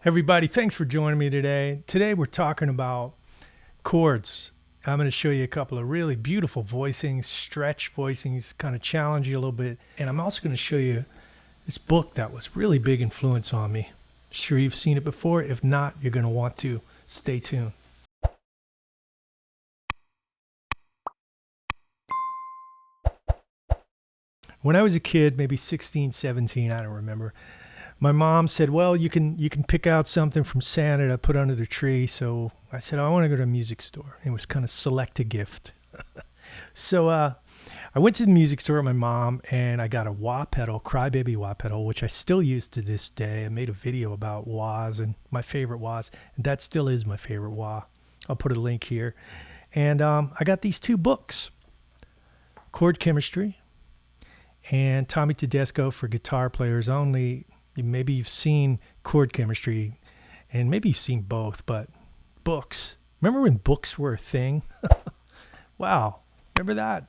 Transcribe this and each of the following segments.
Everybody, thanks for joining me today. Today we're talking about chords. I'm going to show you a couple of really beautiful voicings, stretch voicings, kind of challenge you a little bit. And I'm also going to show you this book that was really big influence on me. Sure you've seen it before. If not, you're going to want to. Stay tuned. When I was a kid, maybe 16, 17, I don't remember, my mom said, well, you can pick out something from Santa to put under the tree. So I said, I want to go to a music store. It was kind of select a gift. So I went to the music store with my mom and I got a wah pedal, Crybaby wah pedal, which I still use to this day. I made a video about wahs and my favorite wahs, and that still is my favorite wah. I'll put a link here. And I got these two books, Chord Chemistry and Tommy Tedesco for Guitar Players Only. Maybe you've seen Chord Chemistry, and maybe you've seen both, but books. Remember when books were a thing? Wow, remember that?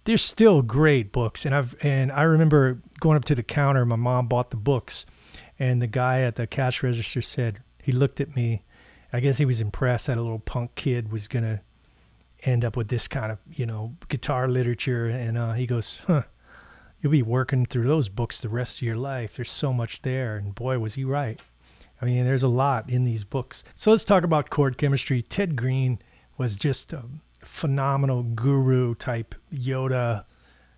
They're still great books, and I remember going up to the counter. My mom bought the books, and the guy at the cash register said, he looked at me. I guess he was impressed that a little punk kid was gonna end up with this kind of, guitar literature, and he goes, huh. You'll be working through those books the rest of your life. There's so much there. And boy, was he right. I mean, there's a lot in these books. So let's talk about chord chemistry. Ted Greene was just a phenomenal guru type, Yoda,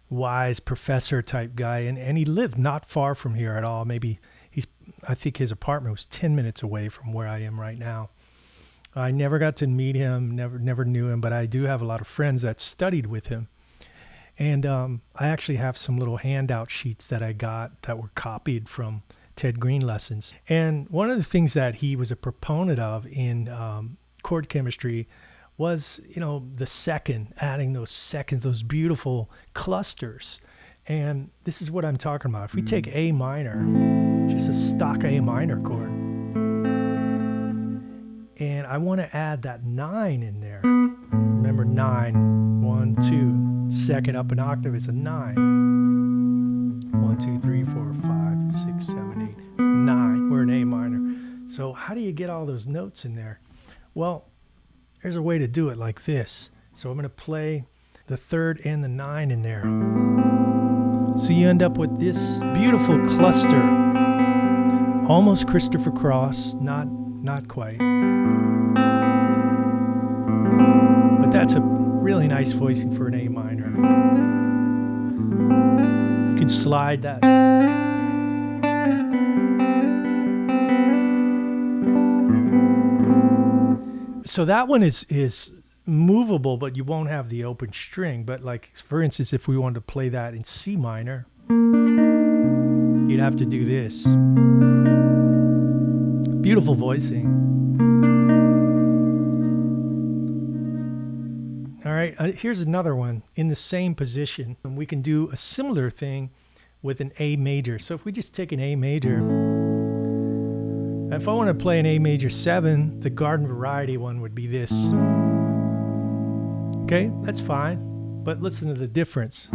wise professor type guy. And he lived not far from here at all. I think his apartment was 10 minutes away from where I am right now. I never got to meet him, never knew him, but I do have a lot of friends that studied with him. And I actually have some little handout sheets that I got that were copied from Ted Greene lessons. And one of the things that he was a proponent of in chord chemistry was, the second, adding those seconds, those beautiful clusters. And this is what I'm talking about. If we take A minor, just a stock A minor chord, and I want to add that 9 in there. Remember 9, 1, 2. Second up an octave is a 9. 1, 2, 3, 4, 5, 6, 7, 8, 9. We're in A minor. So how do you get all those notes in there? Well, there's a way to do it like this. So I'm going to play the 3rd and the 9 in there. So you end up with this beautiful cluster. Almost Christopher Cross, not quite. But that's a really nice voicing for an A minor. You can slide that. So that one is movable, but you won't have the open string. But like, for instance, if we wanted to play that in C minor, you'd have to do this. Beautiful voicing. All right, here's another one in the same position. And we can do a similar thing with an A major. So if we just take an A major, if I want to play an A major 7, the garden variety one would be this. Okay, that's fine, but listen to the difference.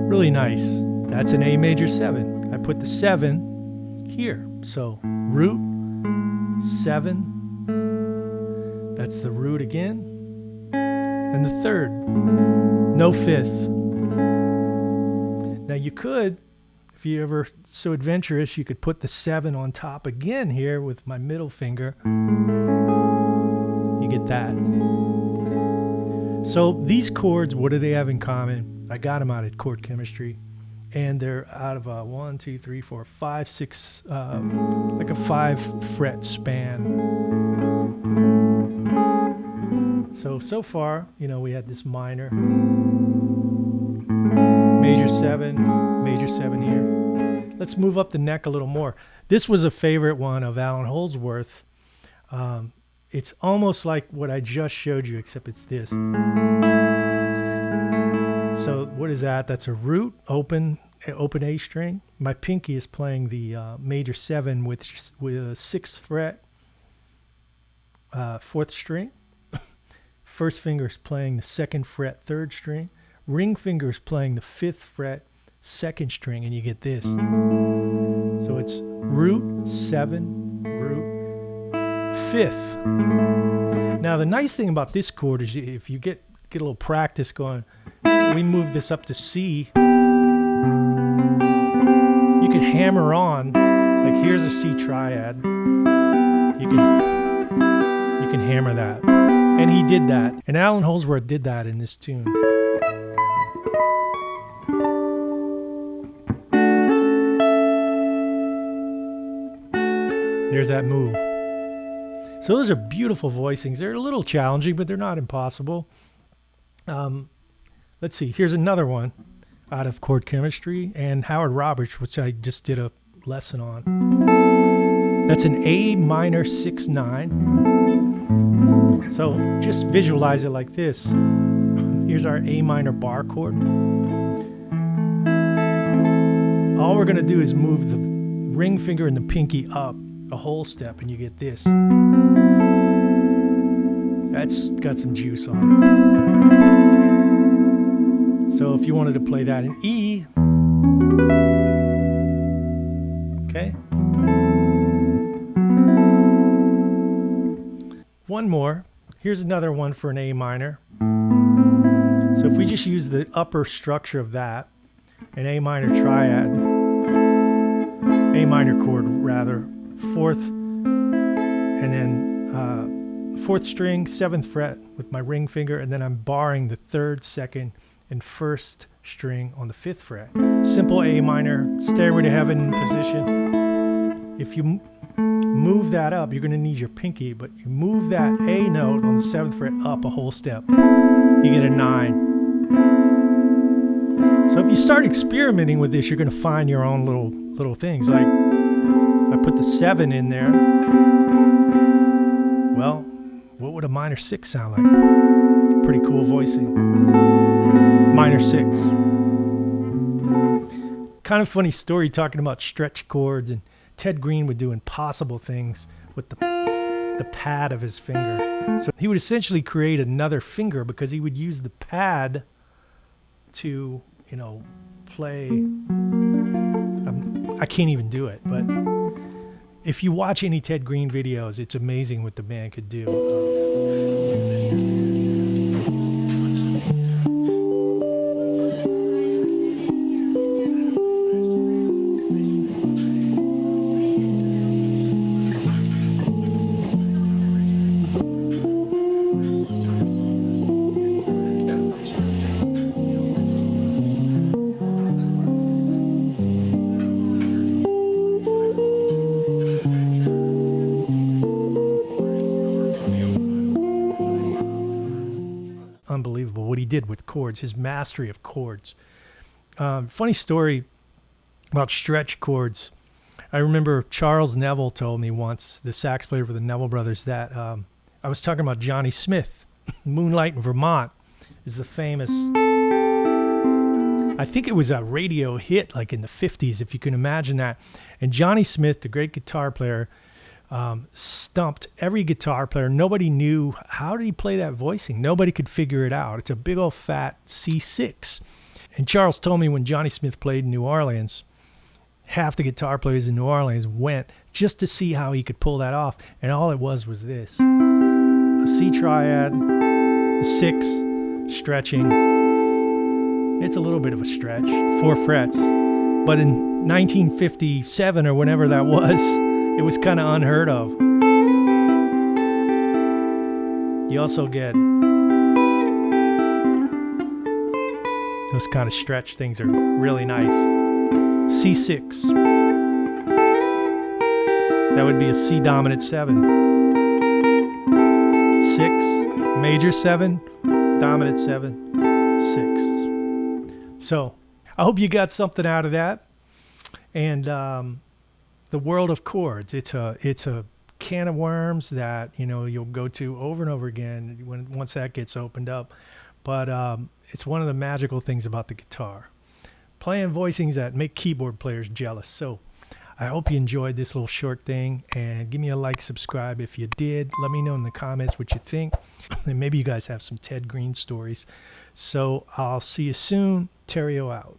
Really nice. That's an A major 7. I put the 7 here. So root, 7, that's the root again. And the 3rd, no 5th. Now you could, if you're ever so adventurous, you could put the 7 on top again here with my middle finger. You get that. So these chords, what do they have in common? I got them out at Chord Chemistry. And they're out of a 1, 2, 3, 4, 5, 6, like a 5 fret span. So far, we had this minor, major 7 here. Let's move up the neck a little more. This was a favorite one of Allan Holdsworth. It's almost like what I just showed you, except it's this. So what is that? That's a root, open A string. My pinky is playing the major 7 with a 6th fret, 4th string. First finger is playing the 2nd fret, 3rd string. Ring finger is playing the 5th fret, 2nd string, and you get this. So it's root, 7, root, 5th. Now the nice thing about this chord is if you get a little practice going, we move this up to C. You can hammer on, like here's a C triad. You can hammer that. And he did that. And Allan Holdsworth did that in this tune. There's that move. So those are beautiful voicings. They're a little challenging, but they're not impossible. Let's see. Here's another one out of Chord Chemistry and Howard Roberts, which I just did a lesson on. That's an A minor 6/9. So just visualize it like this. Here's our A minor bar chord. All we're going to do is move the ring finger and the pinky up a whole step, and you get this. That's got some juice on it. So if you wanted to play that in E, okay. One more. Here's another one for an A minor. So if we just use the upper structure of that, an A minor triad, A minor chord rather, 4th, and then 4th string, 7th fret with my ring finger, and then I'm barring the 3rd, 2nd, and 1st string on the 5th fret. Simple A minor, Stairway to Heaven position. If you move that up, you're going to need your pinky, but you move that A note on the 7th fret up a whole step. You get a 9. So if you start experimenting with this, you're going to find your own little things. Like if I put the 7 in there, well, what would a minor 6 sound like? Pretty cool voicing. Minor 6. Kind of funny story talking about stretch chords, and Ted Greene would do impossible things with the pad of his finger. So he would essentially create another finger because he would use the pad to, play. I can't even do it, but if you watch any Ted Greene videos, it's amazing what the man could do. Unbelievable what he did with chords, his mastery of chords. Funny story about stretch chords. I remember Charles Neville told me once, the sax player for the Neville Brothers, that I was talking about Johnny Smith. Moonlight in Vermont is the famous, I think it was a radio hit like in the 50s, if you can imagine that. And Johnny Smith, the great guitar player, stumped every guitar player. Nobody knew how did he play that voicing. Nobody could figure it out. It's a big old fat C6. And Charles told me when Johnny Smith played in New Orleans, half the guitar players in New Orleans went just to see how he could pull that off. And all it was this. A C triad, a 6, stretching. It's a little bit of a stretch, 4 frets. But in 1957 or whenever that was, it was kind of unheard of. You also get those kind of stretch things are really nice. C6. That would be a C dominant 7. 6, major 7, dominant 7, 6. So I hope you got something out of that. And the world of chords, it's a can of worms that you'll go to over and over again once that gets opened up. But it's one of the magical things about the guitar, playing voicings that make keyboard players jealous. So I hope you enjoyed this little short thing, and give me a like, subscribe if you did. Let me know in the comments what you think, and maybe you guys have some Ted Greene stories. So I'll see you soon. Terrio out.